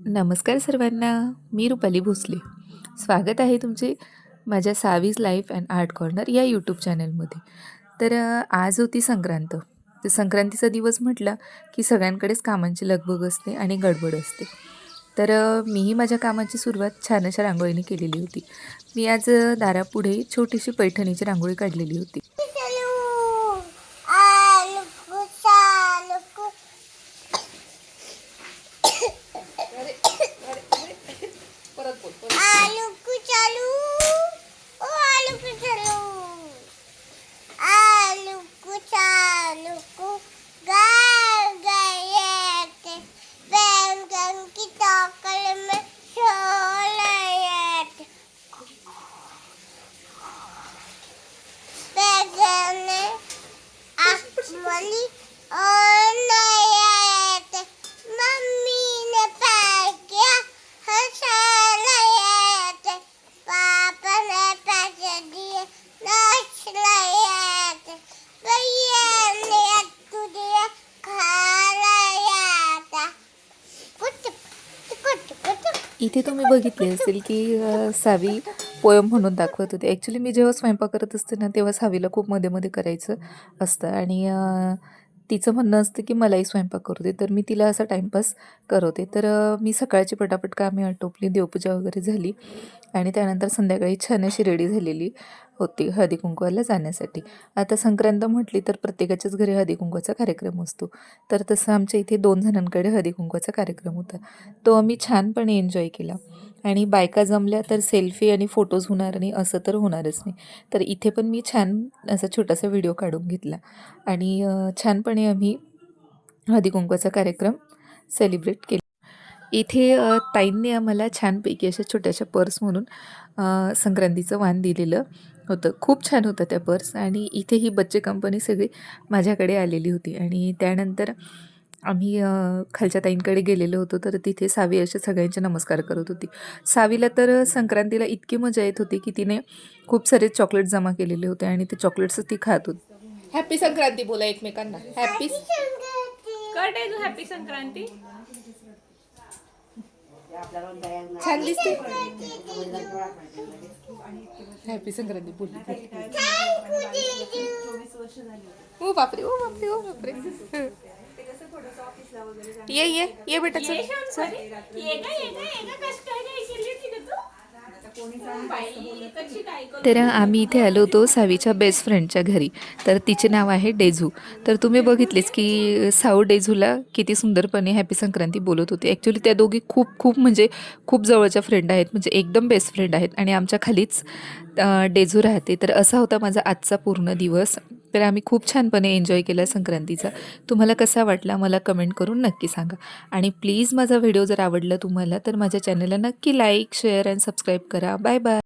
नमस्कार सर्वांना. मी रुपाली भोसले. स्वागत आहे तुमचे माझ्या सावीज लाईफ अँड आर्ट कॉर्नर या यूट्यूब चॅनलमध्ये. तर आज होती संक्रांत. तर संक्रांतीचा दिवस म्हटला की सगळ्यांकडेच कामांची लगबग असते आणि गडबड असते. तर मीही माझ्या कामाची सुरुवात छान अशा रांगोळीने केलेली होती. मी आज दारापुढे छोटीशी पैठणीची रांगोळी काढलेली होती. इथे तुम्ही बघितले असेल की सावी पोयम म्हणून दाखवत होते. ॲक्च्युली मी जेव्हा स्वयंपाक करत असते ना, तेव्हा सावीला खूप मध्ये मध्ये करायचं असतं आणि तिचं म्हणणं असतं की मलाही स्वयंपाक करू दे. तर मी तिला असा टाईमपास करवते. तर मी सकाळची पटापट कामे आटोपली, देवपूजा वगैरे झाली आणि त्यानंतर संध्याकाळी छान अशी रेडी झालेली होती हळदी कुंकवाला जाण्यासाठी. आता संक्रांत म्हटली तर प्रत्येकाच्याच घरी हळदी कुंकवाचा कार्यक्रम असतो. तर तसं आमच्या इथे 2 जणांकडे हळदी कुंकवाचा कार्यक्रम होता. तो आम्ही छानपणे एन्जॉय केला आणि बायका जमल्या तर सेल्फी आणि फोटोज होणार नाही असं तर होणारच नाही. तर इथे पण मी छान असा छोटासा व्हिडिओ काढून घेतला आणि छानपणे आम्ही हळदी कुंकवाचा कार्यक्रम सेलिब्रेट केला. इथे ताईंनी आम्हाला छानपैकी अशा छोट्याशा पर्स म्हणून संक्रांतीचं वाण दिलेलं होतं. खूप छान होतं त्या पर्स आणि इथे ही बच्चे कंपनी सगळी माझ्याकडे आलेली होती आणि त्यानंतर आम्ही खालच्या ताईंकडे गेलेलो होतो. तर तिथे सावी असे सगळ्यांचे नमस्कार करत होती. सावीला तर संक्रांतीला इतकी मजा येत होती की तिने खूप सारे चॉकलेट जमा केलेले होते आणि ते चॉकलेट्स ती खात होती. हॅपी संक्रांती बोला एकमेकांना. Happy happy Sankranti. छान दिसते. हॅपी संक्रांती बोलली. ओ बापरे, ओ बापरे, ओ बापरे. ये ये ये बेटा चल. तर आम्ही इथे आलो होतो सावीच्या बेस्ट फ्रेंडच्या घरी. तर तिचे नाव आहे डेझू. तर तुम्ही बघितलेच की साऊ डेझूला किती सुंदरपणे हॅपी संक्रांती बोलत होती. ॲक्च्युली त्या दोघी खूप खूप म्हणजे खूप जवळच्या फ्रेंड आहेत, म्हणजे एकदम बेस्ट फ्रेंड आहेत आणि आमच्या खालीच डेझू राहते. तर असा होता माझा आजचा पूर्ण दिवस. तर आम्ही खूप छानपणे एन्जॉय केला संक्रांतीचा. तुम्हाला कसा वाटला मला कमेंट करून नक्की सांगा आणि प्लीज माझा व्हिडिओ जर आवडला तुम्हाला तर माझ्या चॅनलला नक्की लाईक शेअर अँड सबस्क्राईब करा. Bye bye.